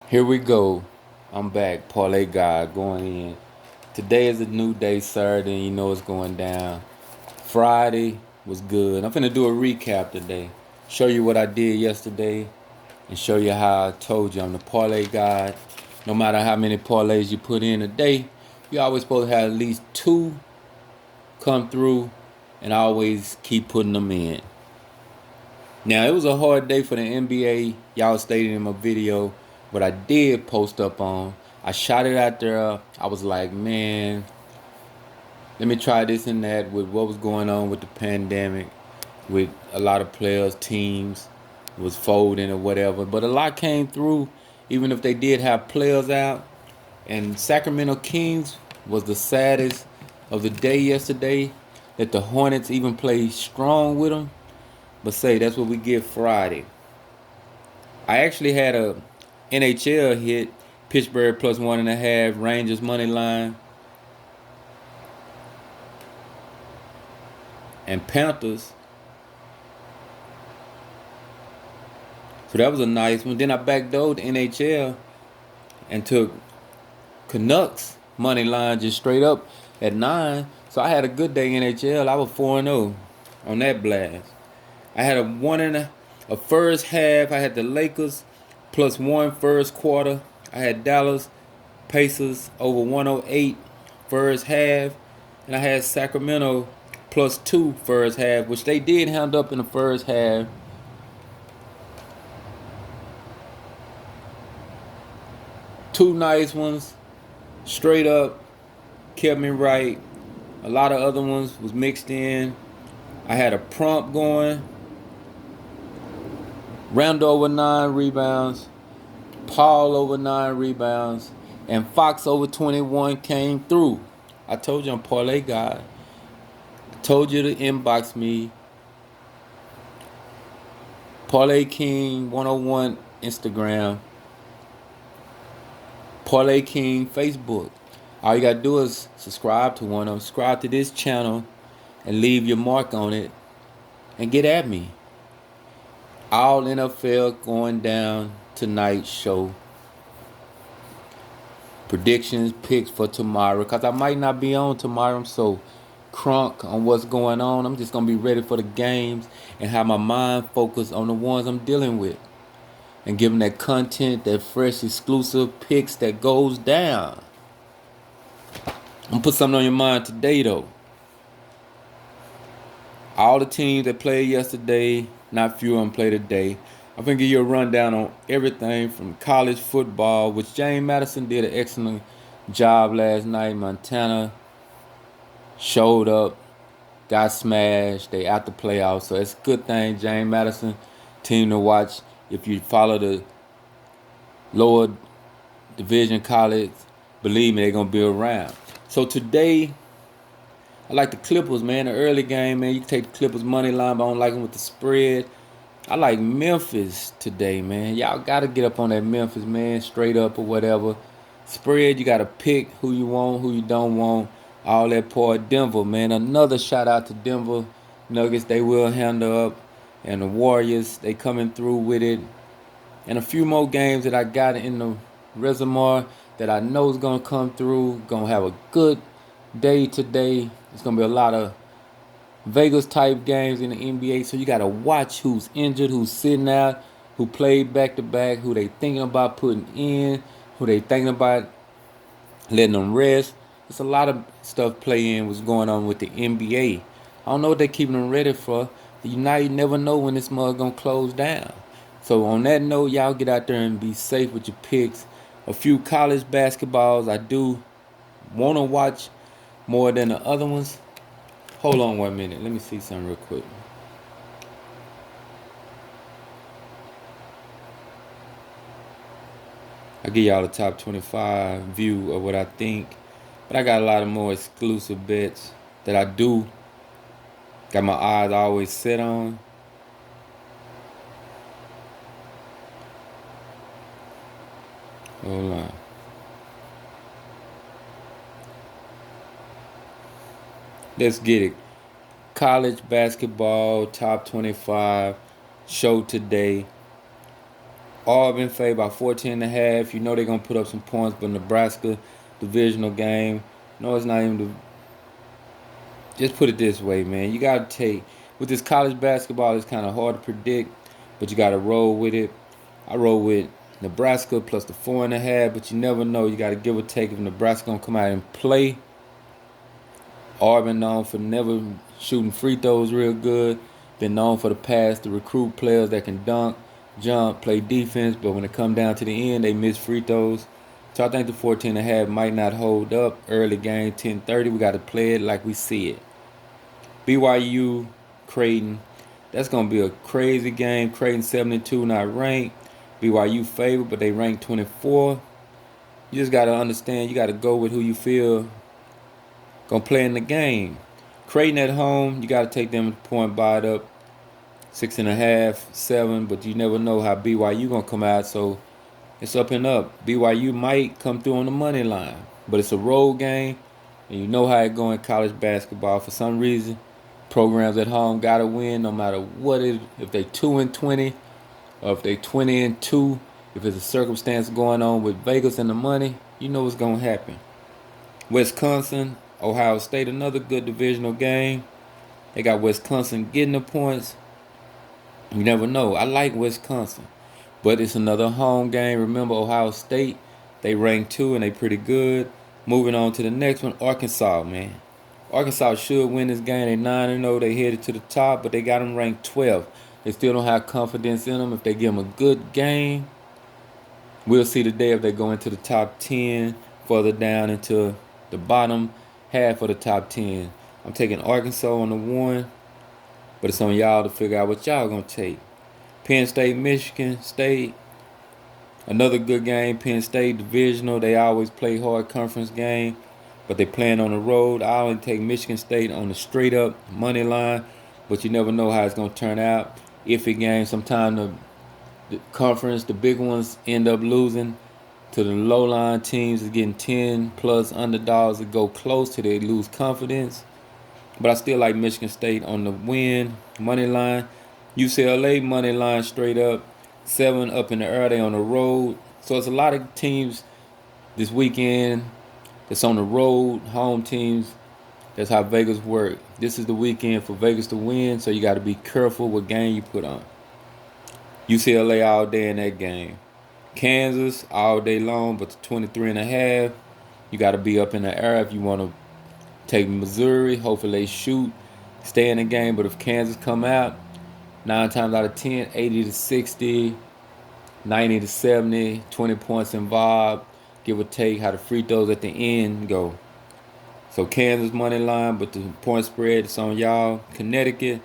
Here we go. I'm back. Parlay guy going in. Today is a new day, Saturday, and you know it's going down. Friday was good. I'm finna do a recap today. Show you what I did yesterday and show you how I told you I'm the parlay guy. No matter how many parlays you put in a day, you always supposed to have at least two come through, and I always keep putting them in. Now, it was a hard day for the NBA. Y'all stated in my video, but I did post up on. I shot it out there. I was like, man, let me try this and that with what was going on with the pandemic, with a lot of players, teams was folding or whatever. But a lot came through, even if they did have players out. And Sacramento Kings was the saddest of the day yesterday. That the Hornets even played strong with them. But say that's what we get Friday. I actually had a NHL hit, Pittsburgh plus 1.5, Rangers money line, and Panthers. So that was a nice one. Then I backdoored the NHL and took Canucks money line just straight up at 9. So I had a good day NHL. I was 4-0 on that blast. I had a first half. I had the Lakers plus 1 first quarter. I had Dallas Pacers over 108 first half, and I had Sacramento plus 2 first half, which they did hand up in the first half. Two nice ones, straight up, kept me right. A lot of other ones was mixed in. I had a prompt going. Randall over 9 rebounds. Paul over 9 rebounds. And Fox over 21 came through. I told you I'm parlay guy. Told you to inbox me. Parlay King 101 Instagram. Parlay King Facebook. All you gotta do is subscribe to one of them. Subscribe to this channel and leave your mark on it and get at me. All NFL going down tonight's show. Predictions, picks for tomorrow. Because I might not be on tomorrow. I'm so crunk on what's going on. I'm just going to be ready for the games and have my mind focused on the ones I'm dealing with. And give them that content, that fresh, exclusive picks that goes down. I'm going to put something on your mind today, though. All the teams that played yesterday, not few of them play today. I'm going to give you a rundown on everything from college football, which James Madison did an excellent job last night. Montana showed up, got smashed. They out the playoffs, so it's a good thing. James Madison, team to watch. If you follow the lower division college, believe me, they're going to be around. So today, I like the Clippers, man. The early game, man. You can take the Clippers money line, but I don't like them with the spread. I like Memphis today, man. Y'all got to get up on that Memphis, man. Straight up or whatever. Spread, you got to pick who you want, who you don't want. All that poor Denver, man. Another shout out to Denver Nuggets. They will handle up. And the Warriors, they coming through with it. And a few more games that I got in the reservoir that I know is going to come through. Going to have a good day today. It's going to be a lot of Vegas type games in the NBA, so you got to watch who's injured, who's sitting out, who played back to back, who they thinking about putting in, who they thinking about letting them rest. It's a lot of stuff playing what's going on with the NBA. I don't know what they're keeping them ready for. You never know when this mug gonna close down. So on that note, y'all get out there and be safe with your picks. A few college basketballs I do want to watch more than the other ones. Hold on 1 minute. Let me see something real quick. I'll give y'all the top 25 view of what I think. But I got a lot of more exclusive bets that I do. Got my eyes always set on. Hold on. Let's get it. College basketball top 25 show today. Auburn favored by 14.5. You know they're gonna put up some points, but Nebraska divisional game. No, it's not even the. Just put it this way, man. You gotta take with this college basketball. It's kind of hard to predict, but you gotta roll with it. I roll with Nebraska plus the 4.5, but you never know. You gotta give or take if Nebraska gonna come out and play. Auburn known for never shooting free throws real good. Been known for the past to recruit players that can dunk, jump, play defense, but when it come down to the end, they miss free throws. So I think the 14.5 might not hold up. Early game, 10:30. We got to play it like we see it. BYU, Creighton. That's gonna be a crazy game. Creighton 72, not ranked. BYU favored, but they ranked 24. You just gotta understand. You gotta go with who you feel gonna play in the game. Creighton at home, you gotta take them point by it up 6.5, 7, but you never know how BYU gonna come out, so it's up and up. BYU might come through on the money line, but it's a road game, and you know how it go in college basketball. For some reason, programs at home gotta win no matter what it. If they 2-20, or if they 20-2, if it's a circumstance going on with Vegas and the money, you know what's gonna happen. Wisconsin, Ohio State, another good divisional game. They got Wisconsin getting the points. You never know. I like Wisconsin, but it's another home game. Remember, Ohio State, they ranked 2 and they pretty good. Moving on to the next one, Arkansas, man. Arkansas should win this game. They 9-0. They headed to the top, but they got them ranked 12. They still don't have confidence in them. If they give them a good game, we'll see today if they go into the top 10, further down into the bottom half of the top 10. I'm taking Arkansas on the 1, but it's on y'all to figure out what y'all going to take. Penn State, Michigan State, another good game. Penn State divisional. They always play hard conference game, but they playing on the road. I only take Michigan State on the straight up money line, but you never know how it's going to turn out. Iffy game. Sometimes the conference, the big ones, end up losing to the low line teams. Is getting 10 plus underdogs that go close till they lose confidence. But I still like Michigan State on the win money line. UCLA money line straight up, 7 up in the air. They on the road, so it's a lot of teams this weekend that's on the road, home teams. That's how Vegas work. This is the weekend for Vegas to win, so you got to be careful what game you put on. UCLA all day in that game. Kansas all day long, but the 23.5, you got to be up in the air if you want to take Missouri. Hopefully they shoot, stay in the game. But if Kansas come out, 9 times out of 10, 80-60, 90-70, 20 points involved, give or take how the free throws at the end go. So Kansas money line, but the point spread is on y'all. Connecticut,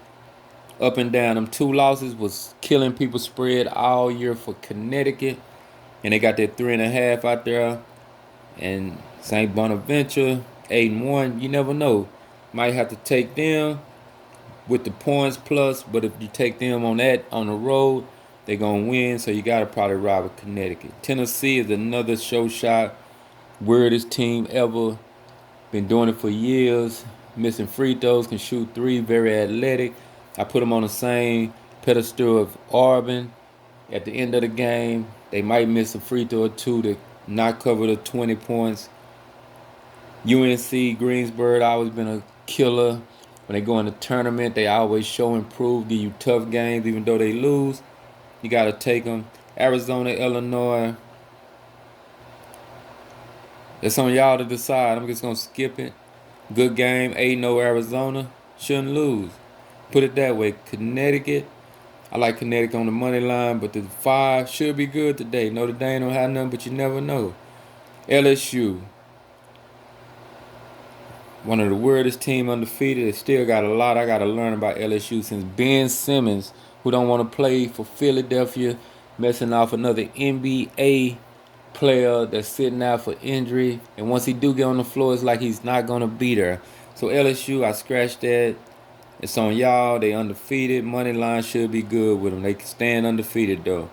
up and down. Them 2 losses was killing people spread all year for Connecticut. And they got that 3.5 out there. And St. Bonaventure, 8-1. You never know. Might have to take them with the points plus, but if you take them on that on the road, they're gonna win. So you gotta probably ride with Connecticut. Tennessee is another show shot. Weirdest team ever. Been doing it for years. Missing free throws, can shoot 3, very athletic. I put them on the same pedestal of Auburn. At the end of the game, they might miss a free throw or 2 to not cover the 20 points. UNC, Greensboro, always been a killer. When they go in the tournament, they always show improve, give you tough games, even though they lose. You got to take them. Arizona, Illinois. It's on y'all to decide. I'm just going to skip it. Good game, 8-0 Arizona. Shouldn't lose. Put it that way. Connecticut. I like Connecticut on the money line, but the 5 should be good today. Notre Dame don't have nothing, but you never know. LSU. One of the weirdest team undefeated. They still got a lot I got to learn about LSU since Ben Simmons, who don't want to play for Philadelphia, messing off another NBA player that's sitting out for injury. And once he do get on the floor, it's like he's not going to be there. So LSU, I scratched that. It's on y'all. They undefeated. Money line should be good with them. They can stand undefeated, though.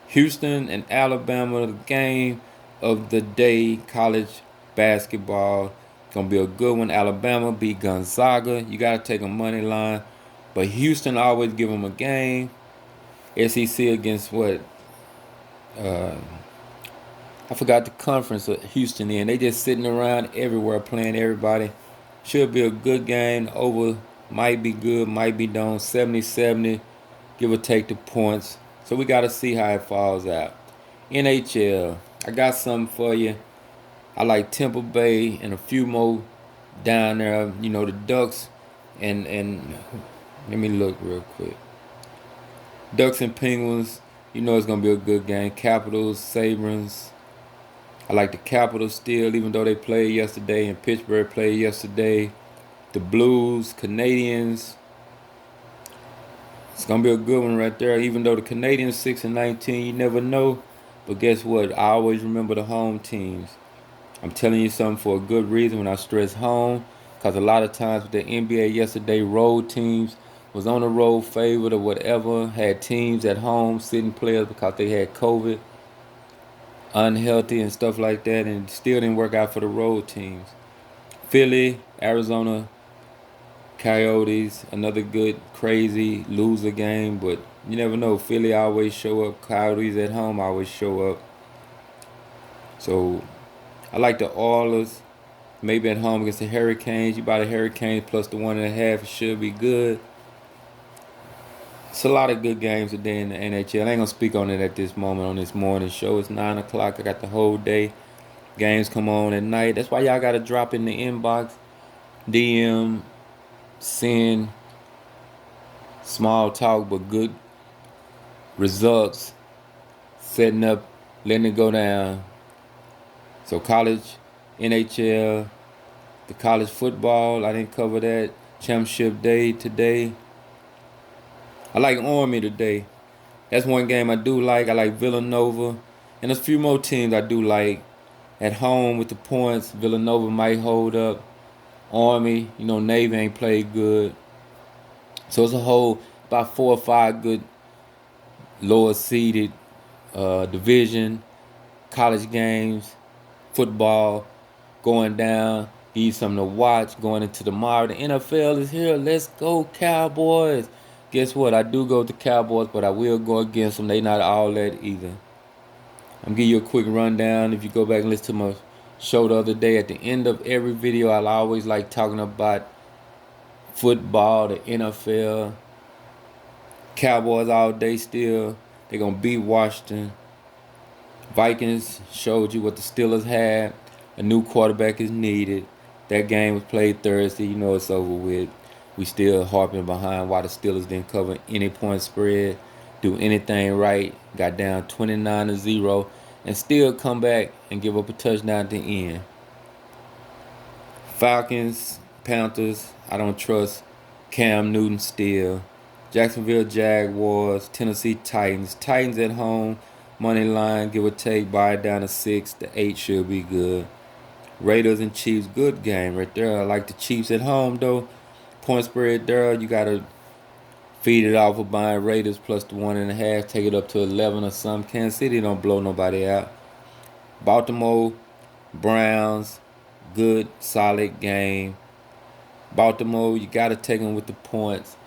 Houston and Alabama, the game of the day, college basketball. Gonna be a good one. Alabama beat Gonzaga. You gotta take a money line, but Houston always give them a game. SEC against what? I forgot the conference that Houston in. They just sitting around everywhere playing everybody. Should be a good game. Over might be good, might be down 70-70, give or take the points. So we got to see how it falls out. NHL, I got something for you. I like Tampa Bay and a few more down there. You know, the Ducks and let me look real quick. Ducks and Penguins. You know it's gonna be a good game. Capitals, Sabres. I like the Capitals still, even though they played yesterday and Pittsburgh played yesterday. The Blues, Canadians. It's gonna be a good one right there. Even though the Canadians 6-19, you never know. But guess what? I always remember the home teams. I'm telling you something for a good reason when I stress home, because a lot of times with the NBA yesterday, road teams was on the road favored or whatever, had teams at home sitting players because they had COVID, unhealthy and stuff like that, and still didn't work out for the road teams. Philly, Arizona, Coyotes, another good crazy loser game, but you never know. Philly always show up. Coyotes at home always show up. So I like the Oilers. Maybe at home against the Hurricanes. You buy the Hurricanes plus the 1.5. It should be good. It's a lot of good games today in the NHL. I ain't gonna speak on it at this moment on this morning show. It's 9 o'clock. I got the whole day. Games come on at night. That's why y'all gotta drop in the inbox, DM, send small talk but good results. Setting up, letting it go down. So college, NHL, the college football, I didn't cover that. Championship day today. I like Army today. That's one game I do like. I like Villanova. And there's a few more teams I do like. At home with the points, Villanova might hold up. Army, you know, Navy ain't played good. So it's a whole about 4 or 5 good lower seeded division, college games, football going down. Give you something to watch going into tomorrow. The NFL is here. Let's go, Cowboys. Guess what? I do go with the Cowboys, but I will go against them. They not all that either. I'm giving you a quick rundown. If you go back and listen to my show the other day, at the end of every video, I always like talking about football, the NFL, Cowboys all day still. They're going to beat Washington. Vikings showed you what the Steelers had. A new quarterback is needed. That game was played Thursday. You know it's over with. We still harping behind why the Steelers didn't cover any point spread, do anything right. Got down 29-0, and still come back and give up a touchdown at the end. Falcons, Panthers. I don't trust Cam Newton still. Jacksonville Jaguars, Tennessee Titans. Titans at home. Money line, give or take, buy it down to 6. The 8 should be good. Raiders and Chiefs, good game right there. I like the Chiefs at home though. Point spread there, you gotta feed it off of buying Raiders plus the 1.5, take it up to 11 or something. Kansas City don't blow nobody out. Baltimore Browns, good solid game. Baltimore, you gotta take them with the points.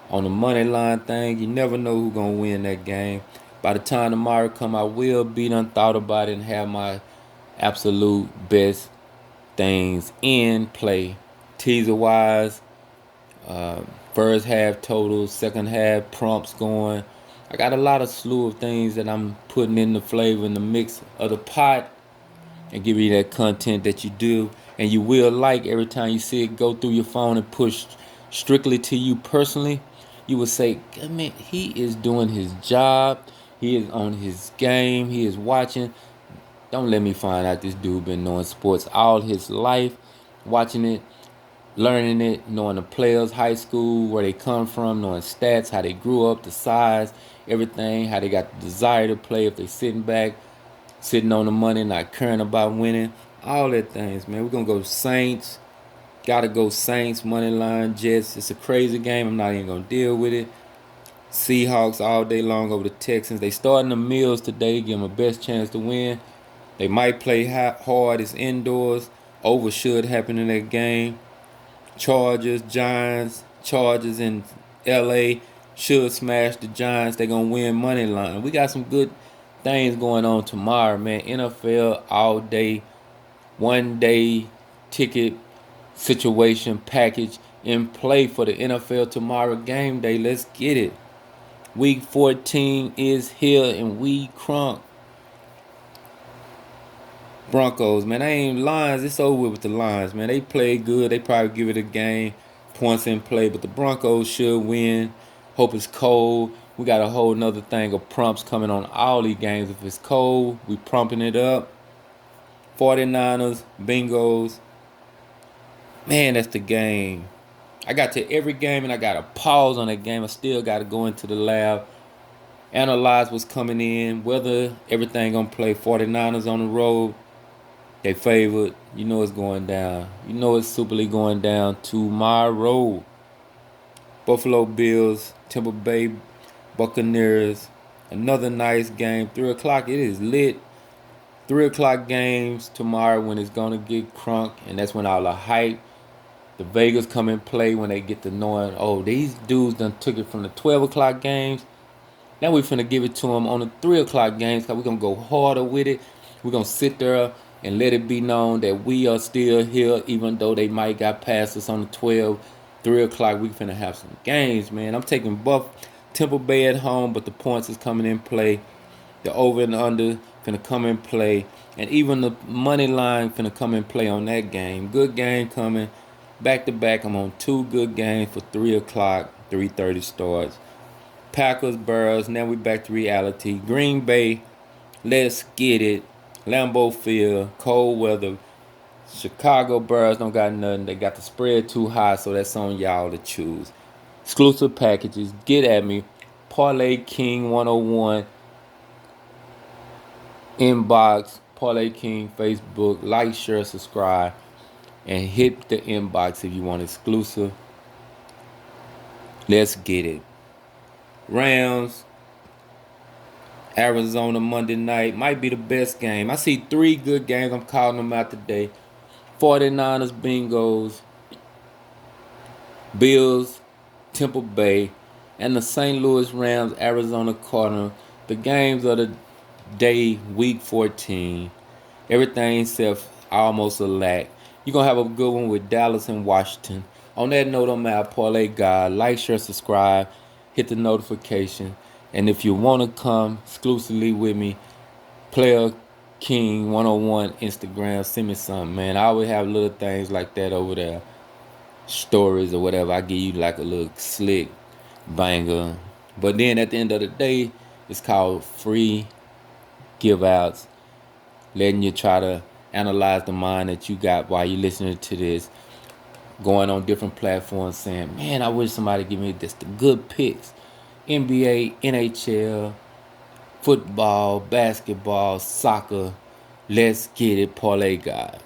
On the money line thing, you never know who's gonna win that game. By the time tomorrow come, I will be done thought about it and have my absolute best things in play. Teaser wise, first half totals, second half prompts going. I got a lot of slew of things that I'm putting in the flavor in the mix of the pot and give you that content that you do and you will like every time you see it go through your phone and push strictly to you personally. You will say, man, he is doing his job. He is on his game. He is watching. Don't let me find out this dude been knowing sports all his life, watching it, learning it, knowing the players, high school, where they come from, knowing stats, how they grew up, the size, everything, how they got the desire to play, if they sitting back, sitting on the money, not caring about winning, all that things, man. We're going to go Saints. Got to go Saints, money line, Jets. It's a crazy game. I'm not even going to deal with it. Seahawks all day long over the Texans. They starting the Mills today, give them a best chance to win. They might play hard. It's indoors. Over should happen in that game. Chargers, Giants. Chargers in LA should smash the Giants. They're going to win money line. We got some good things going on tomorrow, man. NFL all day, 1 day ticket situation package in play for the NFL tomorrow game day. Let's get it. Week 14 is here and we crunk. Broncos, man, I ain't Lions. It's over with the Lions, man. They played good. They probably give it a game, points in play, but the Broncos should win. Hope it's cold. We got a whole nother thing of prompts coming on all these games. If it's cold, we pumping it up. 49ers, Bengals. Man, that's the game. I got to every game and I got to pause on that game. I still got to go into the lab, analyze what's coming in, whether everything gonna play. 49ers on the road. They favored. You know it's going down. You know it's Super League going down tomorrow. Buffalo Bills, Tampa Bay Buccaneers. Another nice game. 3 o'clock. It is lit. 3 o'clock games tomorrow when it's going to get crunk. And that's when all the hype, the Vegas come in play when they get to knowing, oh, these dudes done took it from the 12 o'clock games. Now we finna give it to them on the 3 o'clock games because we're going to go harder with it. We're going to sit there and let it be known that we are still here, even though they might got past us on the 12. 3 o'clock, we finna have some games, man. I'm taking Tampa Bay at home, but the points is coming in play. The over and under finna come in play. And even the money line finna come in play on that game. Good game coming. Back to back, I'm on 2 good games for 3 o'clock, 3:30 starts. Packers, Bears, now we back to reality. Green Bay, let's get it. Lambeau Field, cold weather. Chicago Bears don't got nothing. They got the spread too high, so that's on y'all to choose. Exclusive packages, get at me. Parlay King 101 inbox. Parlay King Facebook. Like, share, subscribe, and hit the inbox if you want exclusive. Let's get it. Rams, Arizona Monday night might be the best game. I see 3 good games. I'm calling them out today. 49ers, Bengals, Bills, Tampa Bay, and the St. Louis Rams, Arizona Cardinals. The games of the day, week 14. Everything except almost a lack. You're going to have a good one with Dallas and Washington. On that note, I'm out. Parlay God. Like, share, subscribe. Hit the notification. And if you want to come exclusively with me, Player King 101 Instagram, send me something, man. I always have little things like that over there. Stories or whatever. I give you like a little slick banger. But then at the end of the day, it's called free give outs. Letting you try to analyze the mind that you got while you're listening to this. Going on different platforms saying, man, I wish somebody give me this, the good picks. NBA, NHL, football, basketball, soccer. Let's get it, Parlay God.